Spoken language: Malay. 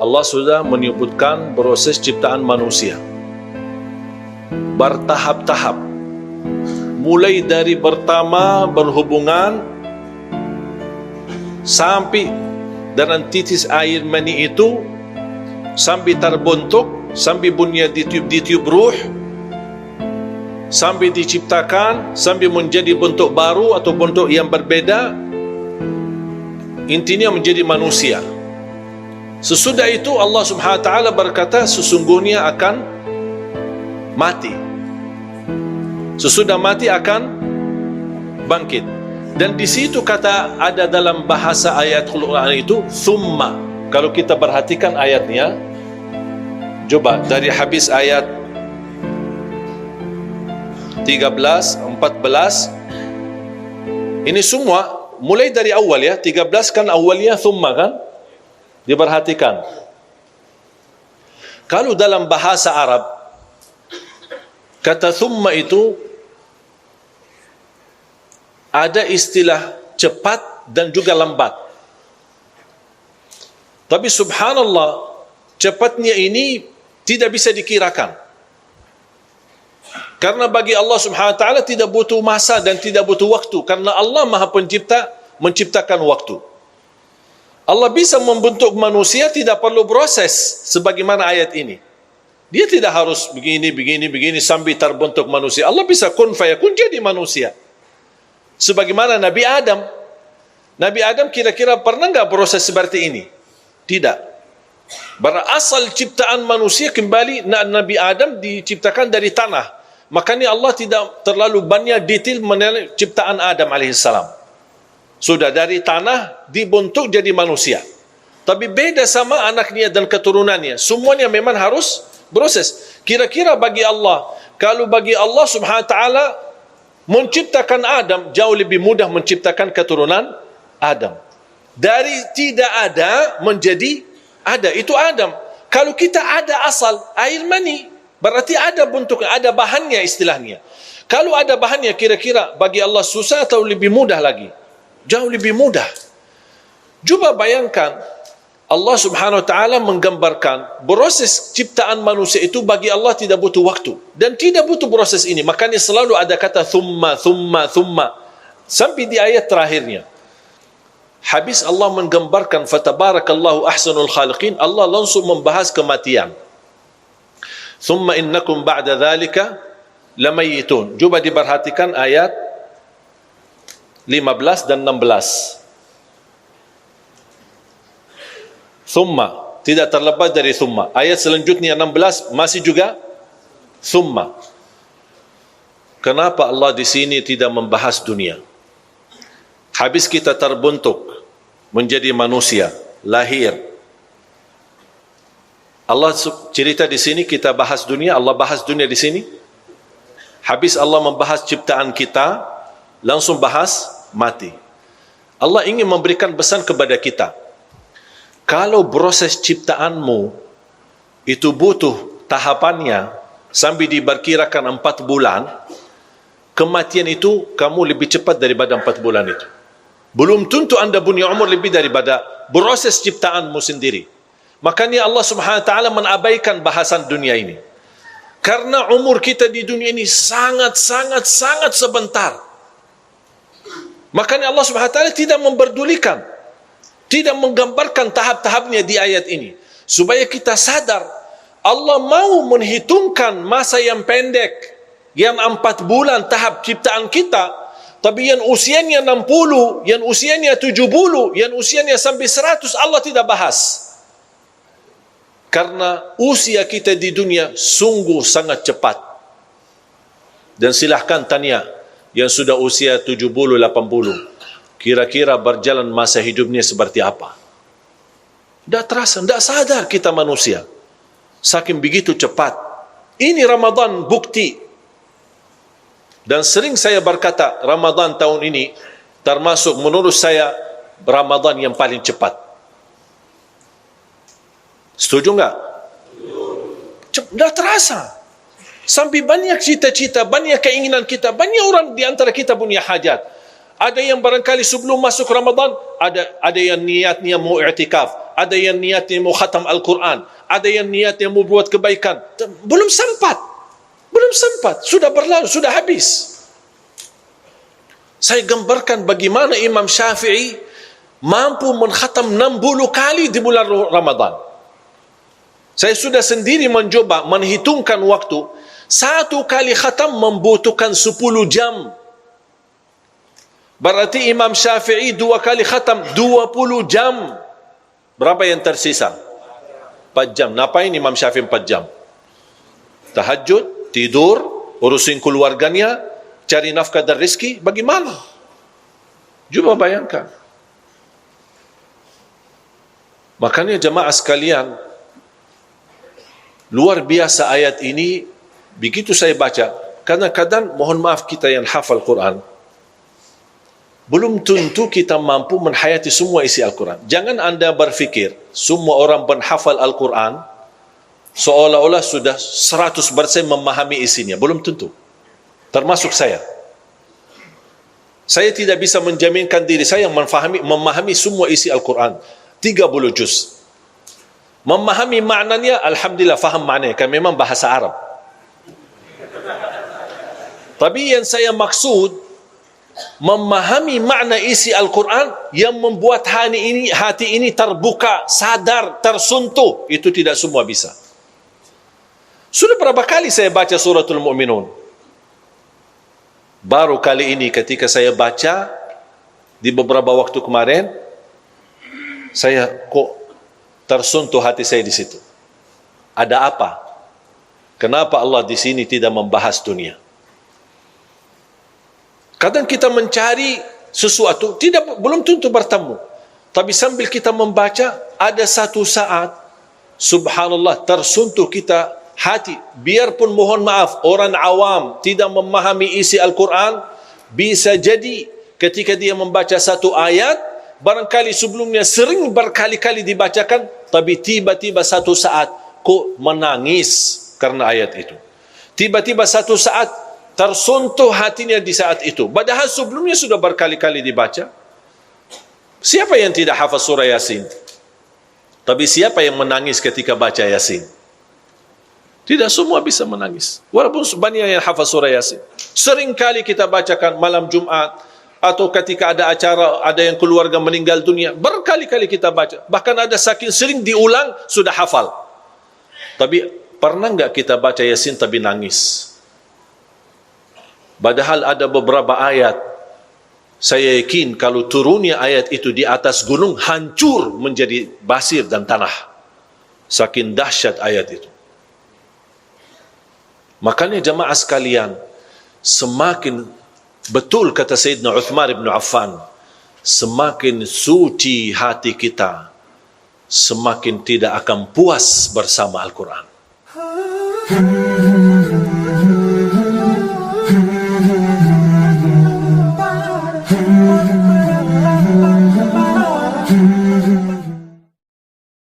Allah sudah menyebutkan proses ciptaan manusia bertahap-tahap, mulai dari pertama berhubungan sampai dalam titis air mani itu, sampai terbentuk, sampai bunyi ditiup ruh, sampai diciptakan, sampai menjadi bentuk baru atau bentuk yang berbeda, intinya menjadi manusia. Sesudah itu Allah Subhanahu wa taala berkata sesungguhnya akan mati. Sesudah mati akan bangkit. Dan di situ kata ada dalam bahasa ayat Al-Quran itu thumma. Kalau kita perhatikan ayatnya, coba dari habis ayat 13, 14, ini semua mulai dari awal ya. 13 kan awalnya thumma kan? Diperhatikan. Kalau dalam bahasa Arab kata thumma itu ada istilah cepat dan juga lambat. Tapi subhanallah, cepatnya ini tidak bisa dikirakan. Karena bagi Allah Subhanahu wa taala tidak butuh masa dan tidak butuh waktu, karena Allah Maha Pencipta menciptakan waktu. Allah bisa membentuk manusia tidak perlu proses sebagaimana ayat ini. Dia tidak harus begini sampai terbentuk manusia. Allah bisa kun fayakun jadi manusia. Sebagaimana Nabi Adam. Nabi Adam kira-kira pernah enggak proses seperti ini? Tidak. Berasal ciptaan manusia kembali Nabi Adam diciptakan dari tanah. Makanya Allah tidak terlalu banyak detail mengenai ciptaan Adam alaihissalam. Sudah dari tanah dibentuk jadi manusia. Tapi beda sama anaknya dan keturunannya. Semuanya memang harus proses. Kira-kira bagi Allah, kalau bagi Allah Subhanahu wa taala menciptakan Adam jauh lebih mudah menciptakan keturunan Adam. Dari tidak ada menjadi ada, itu Adam. Kalau kita ada asal air mani, berarti ada bentuknya, ada bahannya istilahnya. Kalau ada bahannya kira-kira bagi Allah susah atau lebih mudah lagi? Jauh lebih mudah. Coba bayangkan Allah Subhanahu wa taala menggambarkan proses ciptaan manusia itu bagi Allah tidak butuh waktu dan tidak butuh proses ini. Makanya selalu ada kata thumma sampai di ayat terakhirnya. Habis Allah menggambarkan fatabarakallahu ahsanul khaliqin, Allah langsung membahas kematian. Thumma innakum ba'da dzalika lamayitun. Coba diperhatikan ayat 15 dan 16. Thumma, tidak terlepas dari thumma. Ayat selanjutnya 16 masih juga thumma. Kenapa Allah di sini tidak membahas dunia? Habis kita terbentuk menjadi manusia, lahir. Allah cerita di sini kita bahas dunia, Allah bahas dunia di sini. Habis Allah membahas ciptaan kita, langsung bahas mati. Allah ingin memberikan pesan kepada kita. Kalau proses ciptaanmu itu butuh tahapannya sampai diperkirakan 4 bulan, kematian itu kamu lebih cepat daripada 4 bulan itu. Belum tentu anda punya umur lebih daripada proses ciptaanmu sendiri. Makanya Allah Subhanahu wa taala menabaikan bahasan dunia ini. Karena umur kita di dunia ini sangat sebentar. Makanya Allah Subhanahu wa taala tidak memperdulikan, tidak menggambarkan tahap-tahapnya di ayat ini, supaya kita sadar Allah mau menghitungkan masa yang pendek, yang 4 bulan tahap ciptaan kita, tapi yang usianya 60, yang usianya 70, yang usianya sampai 100 Allah tidak bahas. Karena usia kita di dunia sungguh sangat cepat. Dan silahkan tanya yang sudah usia 70, 80, kira-kira berjalan masa hidupnya seperti apa? Tidak terasa, tidak sadar kita manusia. Saking begitu cepat. Ini Ramadan bukti. Dan sering saya berkata, Ramadan tahun ini termasuk menurut saya Ramadan yang paling cepat. Setuju enggak? Tidak terasa. Sampai banyak cita-cita, banyak keinginan kita, banyak orang di antara kita punya hajat. Ada yang barangkali sebelum masuk Ramadan, ada yang niatnya mau i'tikaf, ada yang niatnya mau khatam Al-Quran, ada yang niatnya mau buat kebaikan. Belum sempat. Sudah berlalu, sudah habis. Saya gambarkan bagaimana Imam Syafi'i mampu mengkhatam 60 kali di bulan Ramadan. Saya sudah sendiri mencoba menghitungkan waktu. Satu kali khatam membutuhkan 10 jam. Berarti Imam Syafi'i 2 kali khatam 20 jam. Berapa yang tersisa? 4 jam. Ngapain Imam Syafi'i 4 jam? Tahajud, tidur, urusin keluarganya, cari nafkah dan rezeki. Bagaimana? Cuba bayangkan. Makanya jemaah sekalian, luar biasa ayat ini. Begitu saya baca, kadang-kadang mohon maaf kita yang hafal Quran, belum tentu kita mampu menghayati semua isi Al-Quran. Jangan anda berfikir semua orang penghafal Al-Quran seolah-olah sudah 100% memahami isinya. Belum tentu. Termasuk saya. Saya tidak bisa menjaminkan diri saya yang memahami semua isi Al-Quran. 30 juz. Memahami maknanya, alhamdulillah faham maknanya, kan memang bahasa Arab. Tapi yang saya maksud, memahami makna isi Al-Quran yang membuat hati ini terbuka, sadar, tersentuh, itu tidak semua bisa. Sudah berapa kali saya baca suratul Mu'minun? Baru kali ini ketika saya baca di beberapa waktu kemarin, saya kok tersentuh hati saya di situ. Ada apa? Kenapa Allah di sini tidak membahas dunia? Kadang kita mencari sesuatu, belum tentu bertemu. Tapi sambil kita membaca, ada satu saat, subhanallah, tersentuh kita hati. Biarpun mohon maaf, orang awam tidak memahami isi Al-Quran, bisa jadi ketika dia membaca satu ayat, barangkali sebelumnya sering berkali-kali dibacakan, tapi tiba-tiba satu saat, kok menangis karena ayat itu. Tiba-tiba satu saat, tersentuh hatinya di saat itu. Padahal sebelumnya sudah berkali-kali dibaca. Siapa yang tidak hafaz surah Yasin? Tapi siapa yang menangis ketika baca Yasin? Tidak semua bisa menangis. Walaupun banyak yang hafaz surah Yasin. Sering kali kita bacakan malam Jumat, atau ketika ada acara, ada yang keluarga meninggal dunia, berkali-kali kita baca. Bahkan ada saking sering diulang, sudah hafal. Tapi pernah enggak kita baca Yasin tapi nangis? Padahal ada beberapa ayat, saya yakin kalau turunnya ayat itu di atas gunung, hancur menjadi pasir dan tanah. Saking dahsyat ayat itu. Makanya jemaah sekalian, semakin betul kata Sayyidina Uthman bin Affan, semakin suci hati kita, semakin tidak akan puas bersama Al-Quran.